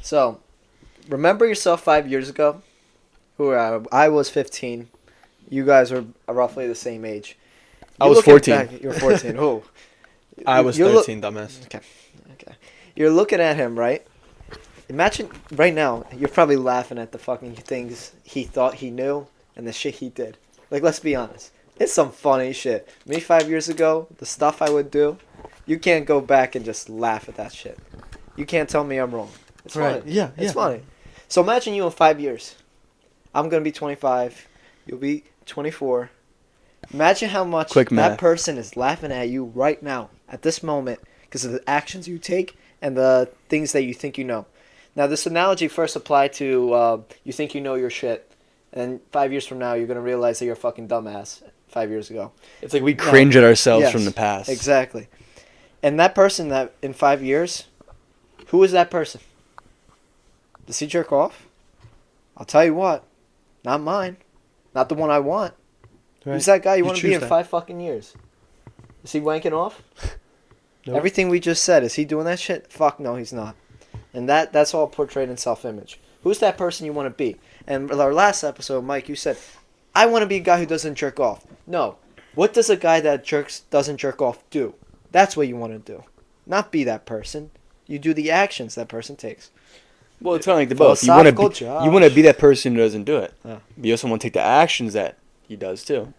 So, remember yourself 5 years ago? I was 15. You guys were roughly the same age. I was 14. You were 14. Who? I was 13, dumbass. Okay. You're looking at him, right? Imagine right now, you're probably laughing at the fucking things he thought he knew and the shit he did. Like, let's be honest. It's some funny shit. Me 5 years ago, the stuff I would do, you can't go back and just laugh at that shit. You can't tell me I'm wrong. It's Right. funny. Yeah, It's yeah. funny. So imagine you in 5 years. I'm going to be 25. You'll be 24. Imagine how much Quick that math. person is laughing at you right now, at this moment, because of the actions you take and the things that you think you know. Now, this analogy first applied to you think you know your shit, and 5 years from now, you're going to realize that you're a fucking dumbass 5 years ago. It's like we cringe at ourselves Yes, from the past. Exactly. And that person that in 5 years, who is that person? Does he jerk off? I'll tell you what, not mine. Not the one I want. Right. Who's that guy you You want to be choose in that. 5 fucking years? Is he wanking off? Nope. Everything we just said, is he doing that shit? Fuck no, he's not. And that's all portrayed in self-image. Who's that person you want to be? And our last episode, Mike, you said, I want to be a guy who doesn't jerk off. No. What does a guy that doesn't jerk off do? That's what you want to do. Not be that person. You do the actions that person takes. Well, it's kind of like the both. You want Philosophical to be that person who doesn't do it. Yeah. But you also want to take the actions that he does too.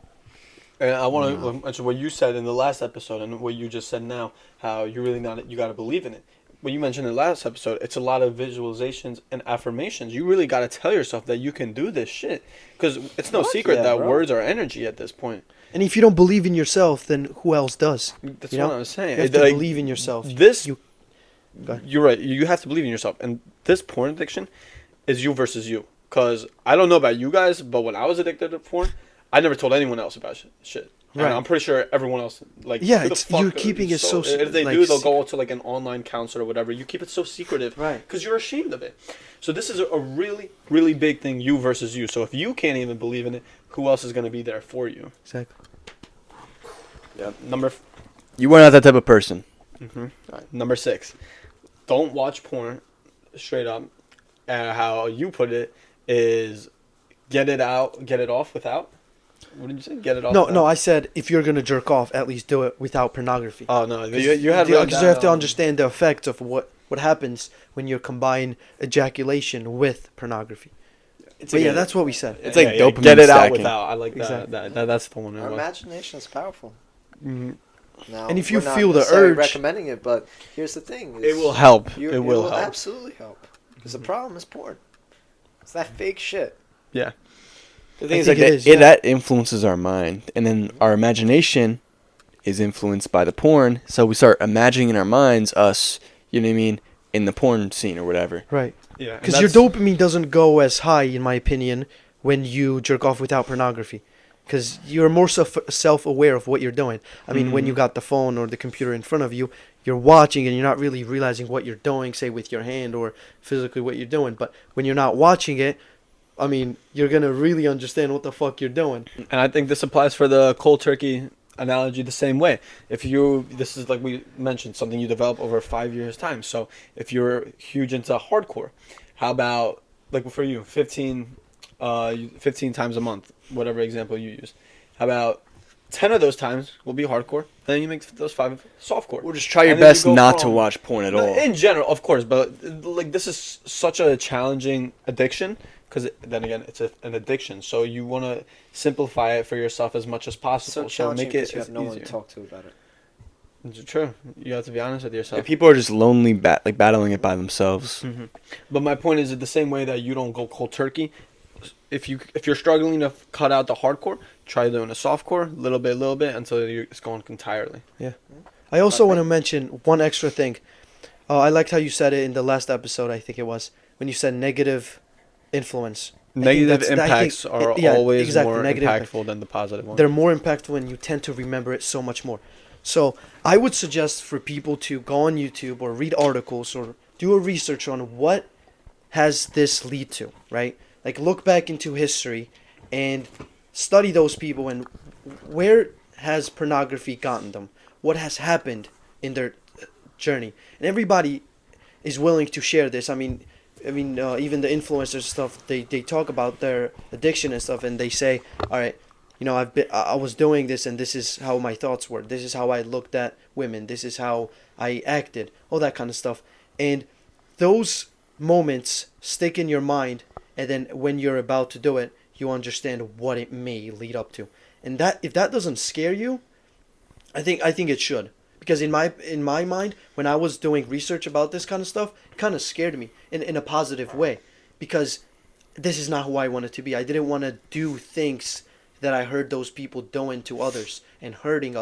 And I want to mention what you said in the last episode and what you just said now. How you got to believe in it. What you mentioned in the last episode, it's a lot of visualizations and affirmations. You really got to tell yourself that you can do this shit, because it's no Fuck secret yeah, that bro. words are energy at this point. And if you don't believe in yourself, then who else does? That's You what know? I was saying. You have to believe in yourself. This, You- Go ahead. you're right. You have to believe in yourself. And this porn addiction is you versus you. Because I don't know about you guys, but when I was addicted to porn, I never told anyone else about shit. And Right. I'm pretty sure everyone else, like, Yeah, who the it's- fuck- you're keeping it so if they like, do, they'll go to like an online counselor or whatever. You keep it so secretive, Right. Because you're ashamed of it. So this is a really, really big thing, you versus you. So if you can't even believe in it, who else is going to be there for you? Exactly. Yeah. You were not that type of person. Number 6, don't watch porn. Straight up, how you put it is, get it off without. What did you say? Get it off. No, without? no, I said if you're gonna jerk off, at least do it without pornography. Oh no, Because you had you have to understand the effects of what happens when you combine ejaculation with pornography. But yeah, that's what we said. It's like dopamine Get it out stacking. without. I like Exactly. That's the one. Our imagination is powerful. Mhm. Now, And if you we're not feel the necessarily urge- recommending it, but here's the thing: It is will help. you- It will help. absolutely help. Because the problem is porn. It's that fake shit. Yeah. The thing I is, like, think it that, is, yeah. that influences our mind, and then our imagination is influenced by the porn. So we start imagining in our minds us, you know what I mean, in the porn scene or whatever. Right. Yeah. and Because your that's- dopamine doesn't go as high, in my opinion, when you jerk off without pornography. Because you're more self-aware of what you're doing. I mean, when you got the phone or the computer in front of you, you're watching and you're not really realizing what you're doing, say with your hand or physically what you're doing. But when you're not watching it, I mean, you're going to really understand what the fuck you're doing. And I think this applies for the cold turkey analogy the same way. This is like we mentioned, something you develop over 5 years' time. So if you're huge into hardcore, how about, like for you, 15 times a month, whatever example you use. How about 10 of those times will be hardcore, then you make those 5 softcore. Or just try your And then you best go not to from- watch porn at all. In general, of course, but like this is such a challenging addiction, because then again, it's an addiction. So you want to simplify it for yourself as much as So possible. So challenging make it because you have no one easier. to talk to about it. It's true. You have to be honest with yourself. Yeah, people are just lonely, battling it by themselves. But my point is, the same way that you don't go cold turkey, if you're struggling to cut out the hardcore, try doing a softcore, little bit, until it's going entirely. I also want to mention one extra thing. I liked how you said it in the last episode, I think it was, when you said negative influence. I think Negative that's- I think- impacts are yeah, always exactly, more negative impactful than the positive ones. They're more impactful when you tend to remember it so much more. So I would suggest for people to go on YouTube or read articles or do a research on what has this lead to, right? Like look back into history and study those people and where has pornography gotten them? What has happened in their journey? And everybody is willing to share this. I mean, I mean, even the influencers stuff, they talk about their addiction and stuff, and they say, all right, I was doing this, and this is how my thoughts were. This is how I looked at women. This is how I acted. All that kind of stuff. And those moments stick in your mind, and then when you're about to do it, you understand what it may lead up to. And that, if that doesn't scare you, I think it should. Because in my mind, when I was doing research about this kind of stuff, it kind of scared me in a positive way, because this is not who I wanted to be. I didn't want to do things that I heard those people doing to others and hurting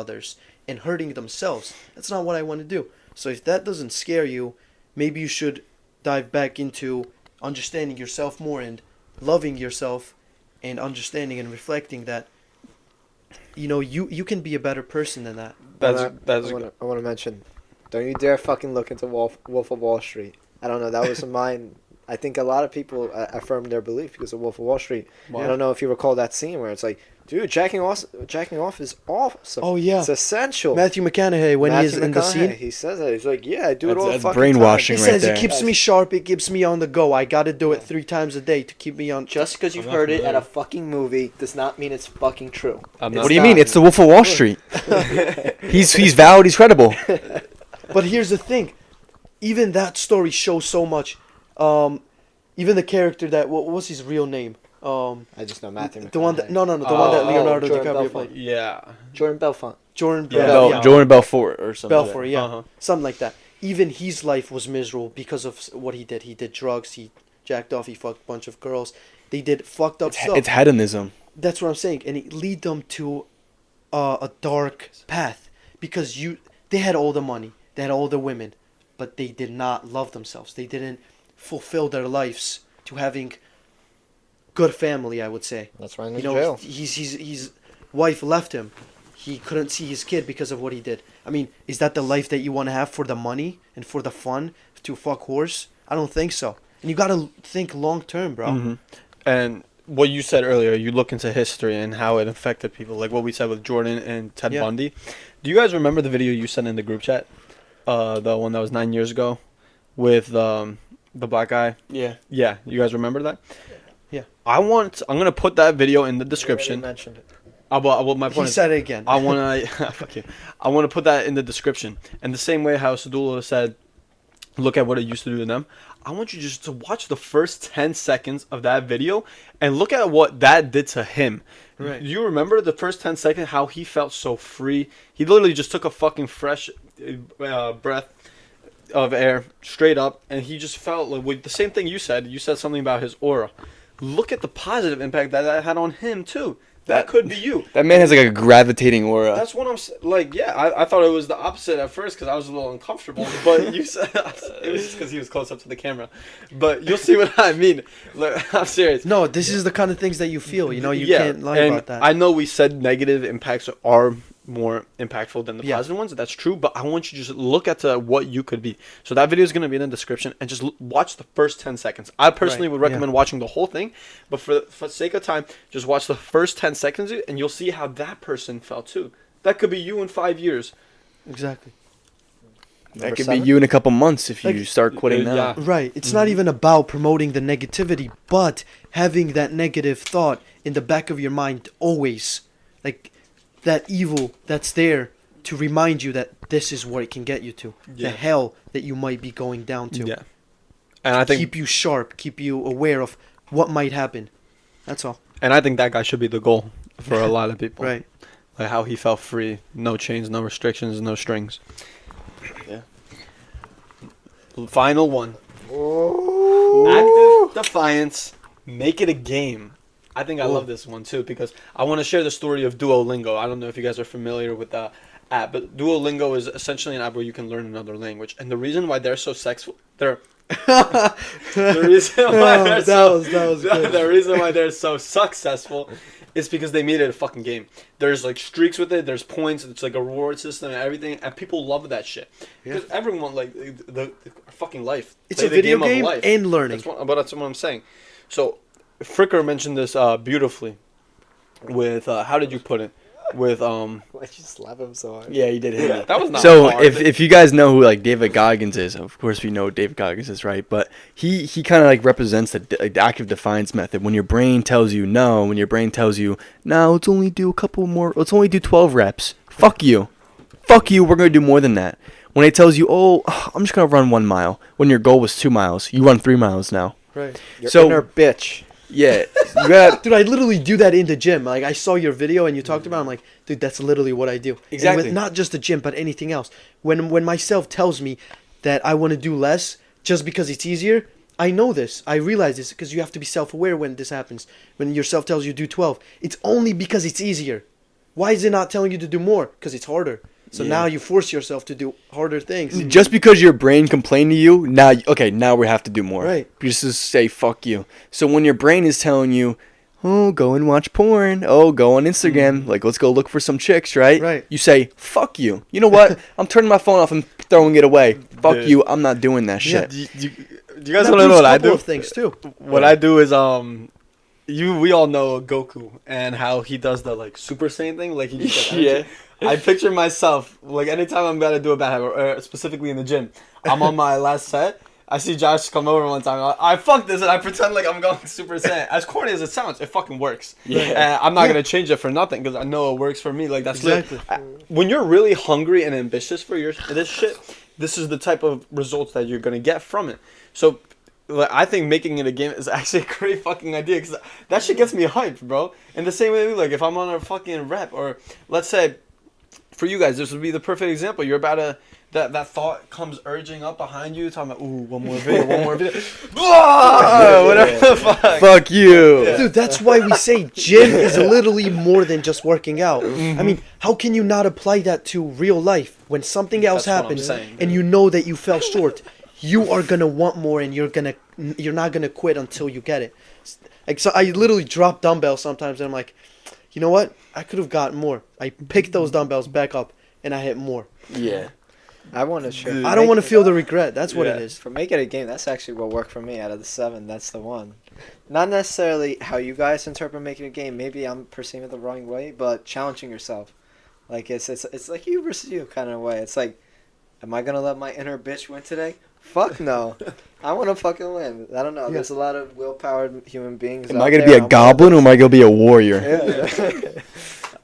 themselves. That's not what I want to do. So if that doesn't scare you, maybe you should dive back into understanding yourself more and loving yourself and understanding and reflecting that you can be a better person than that. I want to mention, don't you dare fucking look into Wolf of Wall Street. I don't know, that was mine. I think a lot of people affirmed their belief because of Wolf of Wall Street. Wow. I don't know if you recall that scene where it's like, dude, jacking off is awesome. Oh, yeah. It's essential. Matthew McConaughey, when he's in the scene, he says that. He's like, yeah, I do it all the That's fucking brainwashing. he time. Right says it there. keeps me sharp, it keeps me on the go. I got to do it 3 times a day to keep me on. Just because you've I'm not heard it at familiar. a fucking movie does not mean it's fucking true. I'm It's not- What do you not. mean? It's the Wolf of Wall Street. He's valid. He's credible. But here's the thing, even that story shows so much. Even the character that what was his real name? I just know Matthew McConaughey. The one that the one that Leonardo Jordan DiCaprio Belfort. played. Yeah. Jordan Belfont. Jordan Yeah. Belfort. Jordan Belfort or something. Belfort, yeah, Uh-huh. something like that. Even his life was miserable because of what he did. He did drugs. He jacked off. He fucked a bunch of girls. They did fucked up stuff. It's hedonism. That's what I'm saying, and it lead them to a dark path because they had all the money, they had all the women, but they did not love themselves. They didn't fulfill their lives to having good family. I would say. That's why he's in jail. His wife left him. He couldn't see his kid because of what he did. I mean, is that the life that you want to have for the money and for the fun to fuck horse? I don't think so. And you gotta think long term, bro. Mm-hmm. And what you said earlier, you look into history and how it affected people, like what we said with Jordan and Ted Yeah. Bundy. Do you guys remember the video you sent in the group chat? The one that was 9 years ago with the black guy? Yeah. Yeah, you guys remember that? Yeah. I'm gonna put that video in the description. Mentioned it. My He point is, said it again. I wanna fuck you. I wanna put that in the description. And the same way how Sadula said, look at what it used to do to them. I want you just to watch the first 10 seconds of that video and look at what that did to him. Right. You remember the first 10 seconds how he felt so free? He literally just took a fucking fresh breath of air straight up, and he just felt like with the same thing you said. You said something about his aura. Look at the positive impact that had on him too. That could be you. That man has like a gravitating aura. That's what I'm like. Yeah, I thought it was the opposite at first because I was a little uncomfortable. But you said it was just because he was close up to the camera. But you'll see what I mean. Look, I'm serious. No, this is the kind of things that you feel. You Yeah, can't lie and about that. I know we said negative impacts are more impactful than the Yeah. positive ones. That's true. But I want you to just look at what you could be. So that video is going to be in the description, and just watch the first 10 seconds. I personally Right, would recommend watching the whole thing, but for sake of time, just watch the first 10 seconds, and you'll see how that person felt too. That could be you in 5 years. Exactly. That Number could 7? be you in a couple months if you Like- start quitting now. Yeah. Right. It's not even about promoting the negativity, but having that negative thought in the back of your mind always. Like that evil that's there to remind you that this is what it can get you to. Yeah. The hell that you might be going down to. Yeah. And I think Keep you sharp, keep you aware of what might happen. That's all. that guy should be the goal for a lot of people. Right. Like how he felt free, no chains, no restrictions, no strings. Yeah. Final one. Ooh. Active defiance. Make it a game. I think I love this one too because I want to share the story of Duolingo. I don't know if you guys are familiar with the app, but Duolingo is essentially an app where you can learn another language. And the reason why they're so the reason why they're that was good. the reason why they're so successful is because they made it a fucking game. There's like streaks with it. There's points. It's like a reward system and everything, and people love that shit because everyone like the fucking life. It's Play a the video of game life. and learning. That's what I'm saying. So, Fricker mentioned this beautifully with how did you put it? with Why'd you slap him so hard? Yeah, he did hit me. that was not So hard. if you guys know who like David Goggins is, of course we know who David Goggins is, right? But he kind of like represents the active defiance method. When your brain tells you no, when your brain tells you no, let's only do a couple more, let's only do 12 reps. Fuck you, we're gonna do more than that. When it tells you, oh, I'm just gonna run 1 mile, when your goal was 2 miles, you run 3 miles now. Right. Your So- inner bitch. Yeah, you got Dude, I literally do that in the gym. Like, I saw your video and you talked about it. I'm like, dude, that's literally what I do. And Exactly. with not just the gym, but anything else. When myself tells me that I want to do less just because it's easier, I know this. I realize this because you have to be self-aware when this happens. When yourself tells you do 12, it's only because it's easier. Why is it not telling you to do more? Because it's harder. So Yeah. now you force yourself to do harder things. just because your brain complained to you, now we have to do more. Right. Just to say fuck you. So when your brain is telling you, oh, go and watch porn, oh, go on Instagram, like let's go look for some chicks, right? Right. You say, fuck you. You know what? I'm turning my phone off and throwing it away. Fuck Dude. you. I'm not doing that Yeah. shit. do you guys That want to know proves what a I couple do? of things too. What I do is we all know Goku and how he does the like Super Saiyan thing, like he just, like, Yeah. I picture myself like anytime I'm gonna do a bad habit, specifically in the gym. I'm on my last set. I see Josh come over one time. I fuck this and I pretend like I'm going Super Saiyan. As corny as it sounds, it fucking works. Yeah. And I'm not gonna change it for nothing because I know it works for me. Like that's Exactly. when you're really hungry and ambitious for this shit. This is the type of results that you're gonna get from it. So. Like, I think making it a game is actually a great fucking idea because that shit gets me hyped, bro. In the same way, like if I'm on a fucking rep, or let's say, for you guys, this would be the perfect example. You're about to that thought comes urging up behind you, talking about ooh one more video, whatever the fuck. Fuck you. Dude, that's why we say gym is literally more than just working out. I mean, how can you not apply that to real life when something else That's what I'm happens saying, and you know that you fell short? You are gonna want more, and you're not gonna quit until you get it. Like, so I literally drop dumbbells sometimes, and I'm like, you know what? I could have gotten more. I picked those dumbbells back up, and I hit more. Yeah. I want to share. I don't want to feel the regret. That's what it Yeah. is. For Make It a Game, that's actually what worked for me out of the 7. That's the one. Not necessarily how you guys interpret Make It a Game. Maybe I'm perceiving it the wrong way, but challenging yourself. Like, it's like you versus you kind of way. It's like, am I going to let my inner bitch win today? Fuck no. I want to fucking win. I don't know. Yeah. There's a lot of will-powered human beings Am out I gonna there. be a I'm one of goblin or those. am I gonna be a warrior? Yeah.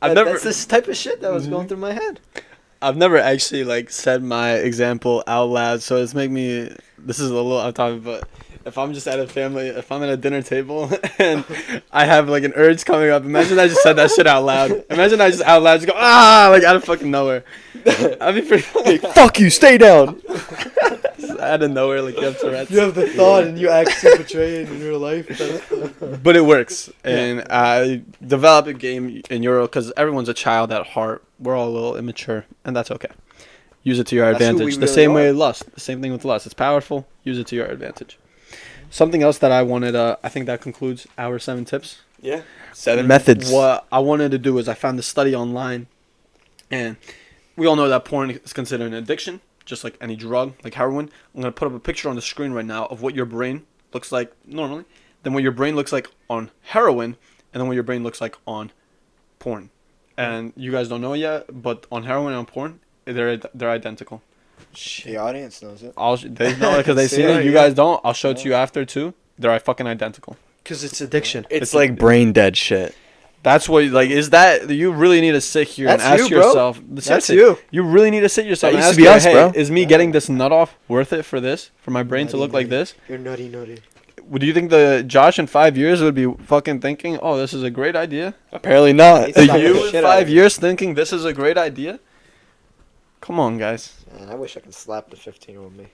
I've never- That's this type of shit that was going through my head. I've never actually like said my example out loud, so it's make me. This is a little off topic, but if I'm just at a family, if I'm at a dinner table and I have like an urge coming up, imagine I just said that shit out loud. Imagine I just out loud just go like out of fucking nowhere. I'd be pretty Hey, fuck you, stay down. out of nowhere like you have Tourette's. You have the thought, and you actually portray it in real life. But it works, and I develop a game in Euro because everyone's a child at heart. We're all a little immature, and that's okay. Use it to your That's who advantage. we The really same way are. lust. The same thing with lust. It's powerful. Use it to your advantage. Something else that I wanted. I think that concludes our 7 tips. Yeah. 7 methods. What I wanted to do is I found a study online, and we all know that porn is considered an addiction, just like any drug, like heroin. I'm gonna put up a picture on the screen right now of what your brain looks like normally, then what your brain looks like on heroin, and then what your brain looks like on porn. And you guys don't know yet, but on heroin and on porn, they're identical. The audience knows it. They know it because they've seen Yeah, it. You yeah. guys don't. I'll show it to you after too. They're fucking identical. Because it's addiction. It's like brain dead shit. That's what, like, is that, you really need to sit here That's and ask you, bro. yourself. That's seriously, you. You really need to sit yourself That and used ask to be you, us, hey, bro. is me getting this nut off worth it for this? For my brain to Nutty, look like nutty. this? You're nutty. Do you think the Josh in 5 years would be fucking thinking, oh, this is a great idea? Apparently not. He's The Fucking you in shit out of 5 it. years thinking this is a great idea? Come on, guys. Man, I wish I could slap the 15-year-old me.